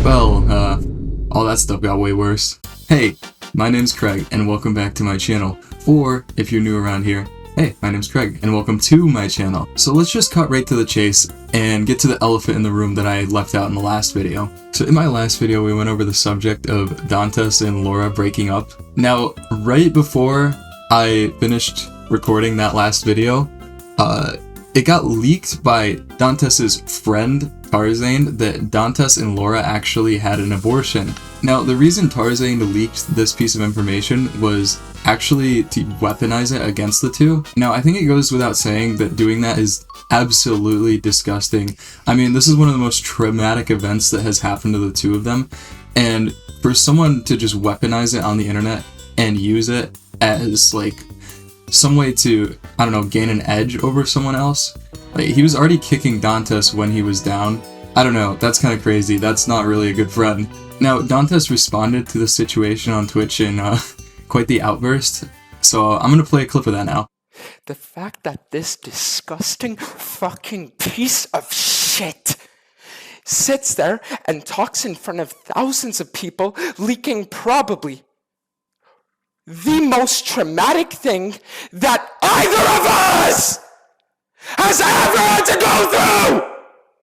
Well, all that stuff got way worse. Hey, my name's Craig, and welcome back to my channel. Or, if you're new around here, hey, my name's Craig, and welcome to my channel. So let's just cut right to the chase and get to the elephant in the room that I left out in the last video. So in my last video, we went over the subject of Dantes and Laura breaking up. Now, right before I finished recording that last video, it got leaked by Dantes' friend, Tarzan, that Dantes and Laura actually had an abortion. Now, the reason Tarzan leaked this piece of information was actually to weaponize it against the two. Now, I think it goes without saying that doing that is absolutely disgusting. I mean, this is one of the most traumatic events that has happened to the two of them, and for someone to just weaponize it on the internet and use it as, like, some way to, I don't know, gain an edge over someone else. Like, he was already kicking Dantes when he was down. I don't know, that's kind of crazy. That's not really a good friend. Now, Dantes responded to the situation on Twitch in quite the outburst, so I'm gonna play a clip of that now. The fact that this disgusting fucking piece of shit sits there and talks in front of thousands of people, leaking probably the most traumatic thing that either of us has ever had to go through!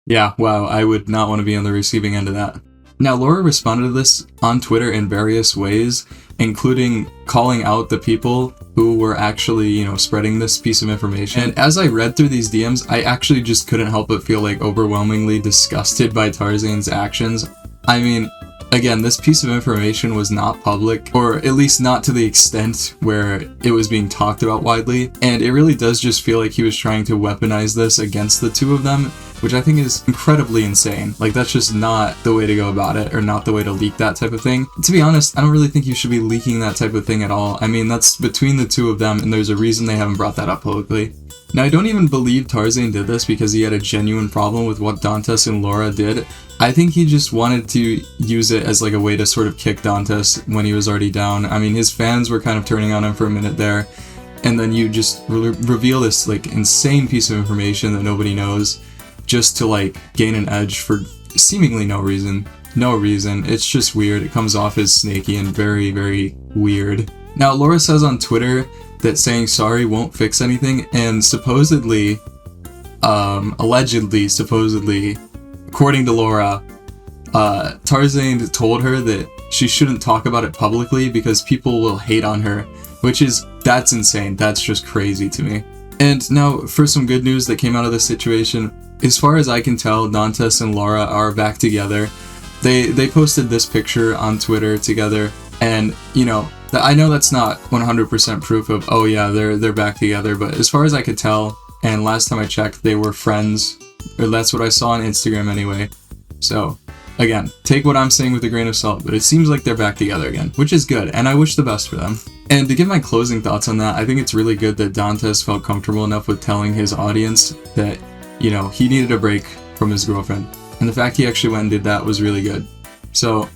Yeah, wow, I would not want to be on the receiving end of that. Now, Laura responded to this on Twitter in various ways, including calling out the people who were actually, spreading this piece of information. And as I read through these DMs, I actually just couldn't help but feel like overwhelmingly disgusted by Tarzan's actions. I mean, again, this piece of information was not public, or at least not to the extent where it was being talked about widely, and it really does just feel like he was trying to weaponize this against the two of them, which I think is incredibly insane. Like, that's just not the way to go about it, or not the way to leak that type of thing. To be honest, I don't really think you should be leaking that type of thing at all. I mean, that's between the two of them, and there's a reason they haven't brought that up publicly. Now, I don't even believe Tarzan did this because he had a genuine problem with what Dantes and Laura did. I think he just wanted to use it as like a way to sort of kick Dantes when he was already down. I mean, his fans were kind of turning on him for a minute there, and then you just reveal this like insane piece of information that nobody knows just to like gain an edge for seemingly no reason. No reason. It's just weird. It comes off as snaky and very, very weird. Now, Laura says on Twitter that saying sorry won't fix anything, and supposedly, allegedly, according to Laura, Tarzan told her that she shouldn't talk about it publicly because people will hate on her, that's insane. That's just crazy to me. And now, for some good news that came out of this situation, as far as I can tell, Dantes and Laura are back together. They posted this picture on Twitter together, and, I know that's not 100% proof of, oh yeah, they're back together, but as far as I could tell, and last time I checked, they were friends, or that's what I saw on Instagram anyway. So, again, take what I'm saying with a grain of salt, but it seems like they're back together again, which is good, and I wish the best for them. And to give my closing thoughts on that, I think it's really good that Dantes felt comfortable enough with telling his audience that, he needed a break from his girlfriend. And the fact he actually went and did that was really good. So,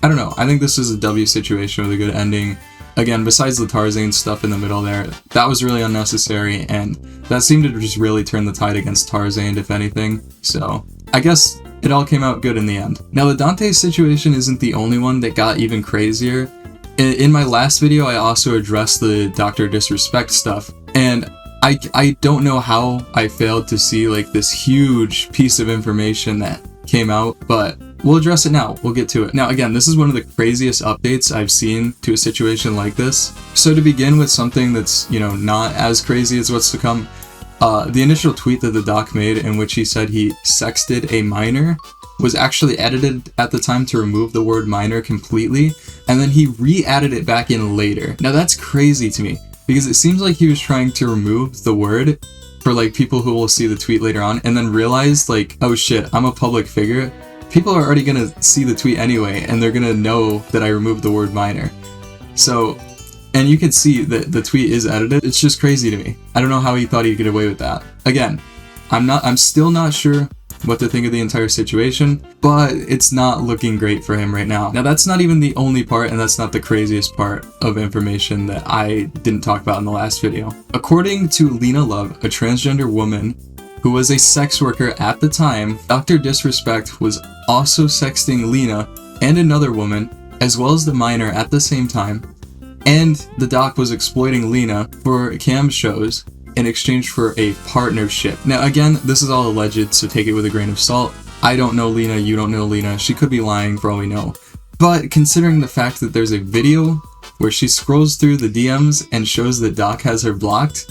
I don't know, I think this is a W situation with a good ending. Again, besides the Tarzan stuff in the middle there, that was really unnecessary, and that seemed to just really turn the tide against Tarzan, if anything. So, I guess it all came out good in the end. Now, the Dantes situation isn't the only one that got even crazier. In my last video, I also addressed the Dr. Disrespect stuff, and I don't know how I failed to see like this huge piece of information that came out, but we'll address it now. We'll get to it. Now, again, this is one of the craziest updates I've seen to a situation like this. So to begin with something that's, not as crazy as what's to come, the initial tweet that the doc made in which he said he sexted a minor was actually edited at the time to remove the word minor completely, and then he re-added it back in later. Now that's crazy to me, because it seems like he was trying to remove the word for like people who will see the tweet later on, and then realized like, oh shit, I'm a public figure. People are already gonna see the tweet anyway, and they're gonna know that I removed the word minor. So, and you can see that the tweet is edited. It's just crazy to me. I don't know how he thought he'd get away with that. Again, I'm still not sure what to think of the entire situation, but it's not looking great for him right now. Now, that's not even the only part, and that's not the craziest part of information that I didn't talk about in the last video. According to Lena Love, a transgender woman who was a sex worker at the time, Dr. Disrespect was also sexting Lena and another woman, as well as the minor at the same time, and the doc was exploiting Lena for cam shows in exchange for a partnership. Now again, this is all alleged, so take it with a grain of salt. I don't know Lena, you don't know Lena, she could be lying for all we know. But considering the fact that there's a video where she scrolls through the DMs and shows that Doc has her blocked,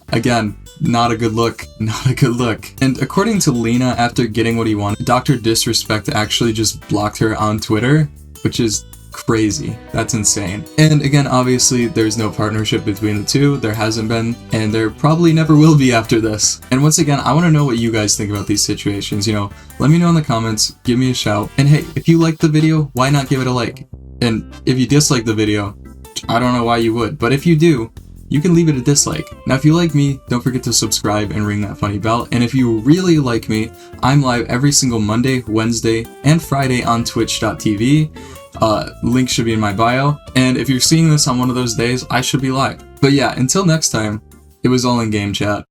again, not a good look, not a good look. And according to Lena, after getting what he wanted, Dr. Disrespect actually just blocked her on Twitter, which is crazy. That's insane. And again, obviously, there's no partnership between the two. There hasn't been, and there probably never will be after this. And once again, I want to know what you guys think about these situations. You know, let me know in the comments, give me a shout. And hey, if you liked the video, why not give it a like? And if you dislike the video, I don't know why you would, but if you do, you can leave it a dislike. Now, if you like me, don't forget to subscribe and ring that funny bell. And if you really like me, I'm live every single Monday, Wednesday, and Friday on twitch.tv. Link should be in my bio. And if you're seeing this on one of those days, I should be live. But yeah, until next time, it was all in game chat.